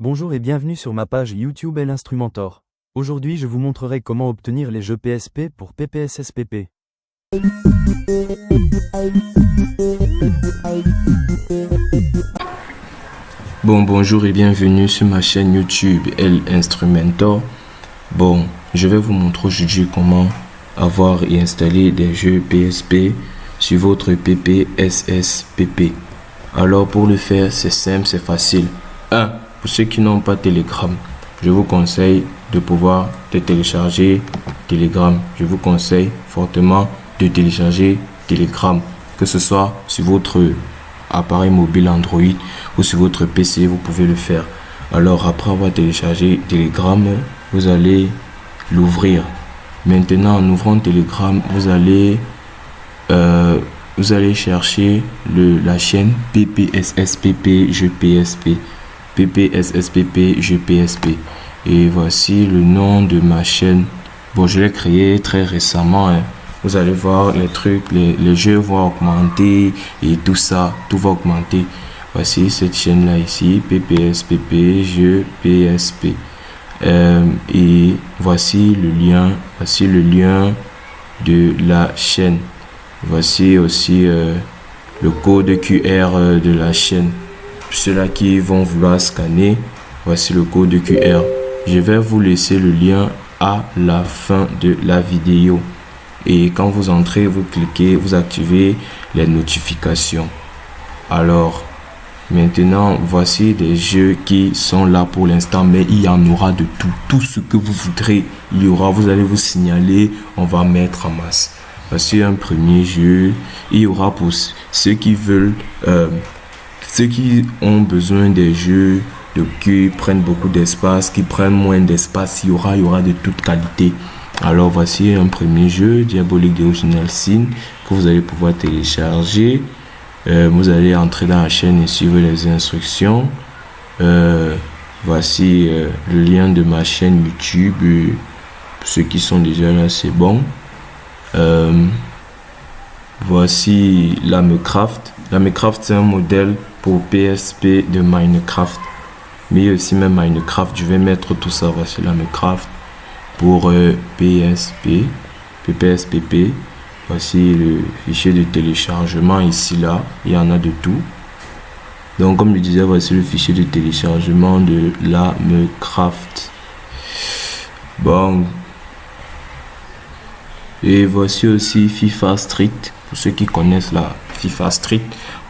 Bonjour et bienvenue sur ma page YouTube L'instrumentor. Aujourd'hui je vous montrerai comment obtenir les jeux PSP pour PPSSPP. Bonjour et bienvenue sur ma chaîne YouTube L'instrumentor. Je vais vous montrer aujourd'hui comment avoir et installer des jeux PSP sur votre PPSSPP. Alors pour le faire, c'est simple, c'est facile. Pour ceux qui n'ont pas Telegram, je vous conseille de pouvoir télécharger Telegram. Je vous conseille fortement de télécharger Telegram, que ce soit sur votre appareil mobile Android ou sur votre PC, vous pouvez le faire. Alors après avoir téléchargé Telegram, vous allez l'ouvrir. Maintenant, en ouvrant Telegram, vous allez chercher la chaîne PPSSPP jeux PSP. PPSSPP jeux PSP. Et voici le nom de ma chaîne. Je l'ai créé très récemment. Vous allez voir les trucs, les jeux vont augmenter et tout ça, tout va augmenter. Voici cette chaîne là ici, PPSPP jeux PSP. Et voici le lien de la chaîne. Voici aussi le code QR de la chaîne. Ceux-là qui vont vouloir scanner, voici le code QR. Je vais vous laisser le lien à la fin de la vidéo. Et quand vous entrez, vous cliquez, vous activez les notifications. Alors, maintenant, voici des jeux qui sont là pour l'instant, mais il y en aura de tout. Tout ce que vous voudrez, il y aura, vous allez vous signaler, on va mettre en masse. Voici un premier jeu. Il y aura pour ceux qui veulent, ceux qui ont besoin des jeux qui prennent beaucoup d'espace, qui prennent moins d'espace, il y aura de toute qualité. Alors voici un premier jeu, Diabolique The Original Sin, que vous allez pouvoir télécharger. Vous allez entrer dans la chaîne et suivre les instructions. Voici le lien de ma chaîne YouTube. Pour ceux qui sont déjà là, c'est bon. Voici Lamecraft. Lamecraft, c'est un modèle pour PSP de Minecraft. Mais aussi même Minecraft, je vais mettre tout ça. Voici Lamecraft pour PSP, PPSPP. Voici le fichier de téléchargement ici là, il y en a de tout. Donc comme je disais, voici le fichier de téléchargement de Lamecraft. Et voici aussi FIFA Street, pour ceux qui connaissent la FIFA Street.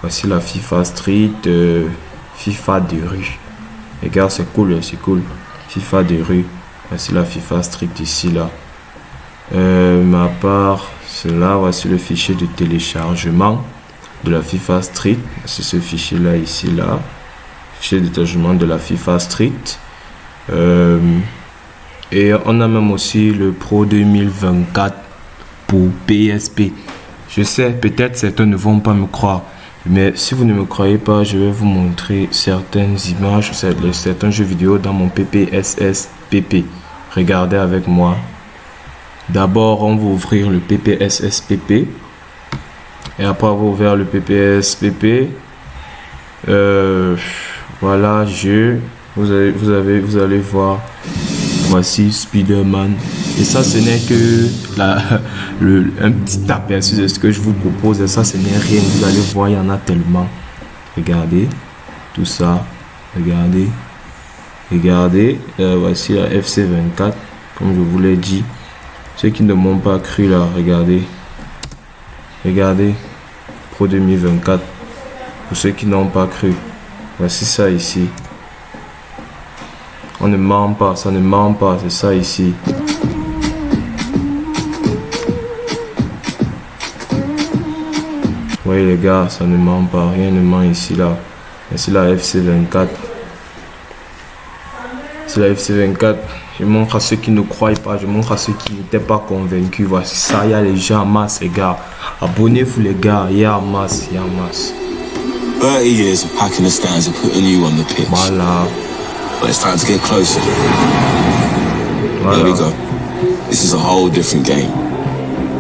Voici la FIFA Street, FIFA de rue. Regarde, c'est cool, c'est cool. FIFA de rue. Voici la FIFA Street ici là. À part cela, voici le fichier de téléchargement de la FIFA Street. C'est ce fichier là ici là. Fichier de téléchargement de la FIFA Street. Et on a même aussi le Pro 2024 pour PSP. Je sais, peut-être certains ne vont pas me croire, mais si vous ne me croyez pas, je vais vous montrer certaines images, certains jeux vidéo dans mon PPSSPP. Regardez avec moi. D'abord, on va ouvrir le PPSSPP. Et après avoir ouvert le PPSPP, voilà, vous allez voir. Voici Spider-Man. Et ça, ce n'est que un petit aperçu de ce que je vous propose. Et ça, ce n'est rien. Vous allez voir, il y en a tellement. Regardez tout ça. Regardez. Voici la FC24. Comme je vous l'ai dit. Ceux qui ne m'ont pas cru là, regardez. Pro 2024. Pour ceux qui n'ont pas cru. Voici ça ici. On ne ment pas, ça ne ment pas, c'est ça ici. Oui les gars, ça ne ment pas, rien ne ment ici là. Voici la FC24. C'est la FC24. Je montre à ceux qui ne croient pas, je montre à ceux qui n'étaient pas convaincus. Voici ça, il y a les gens en masse les gars. Abonnez-vous les gars, il y a en masse, 30 years of packing the stands and putting you on the pitch. Voilà. But it's time to get closer. Voilà. There we go. This is a whole different game.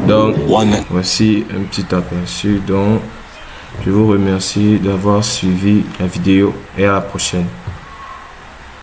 Donc, voici un petit aperçu. Donc, je vous remercie d'avoir suivi la vidéo et à la prochaine.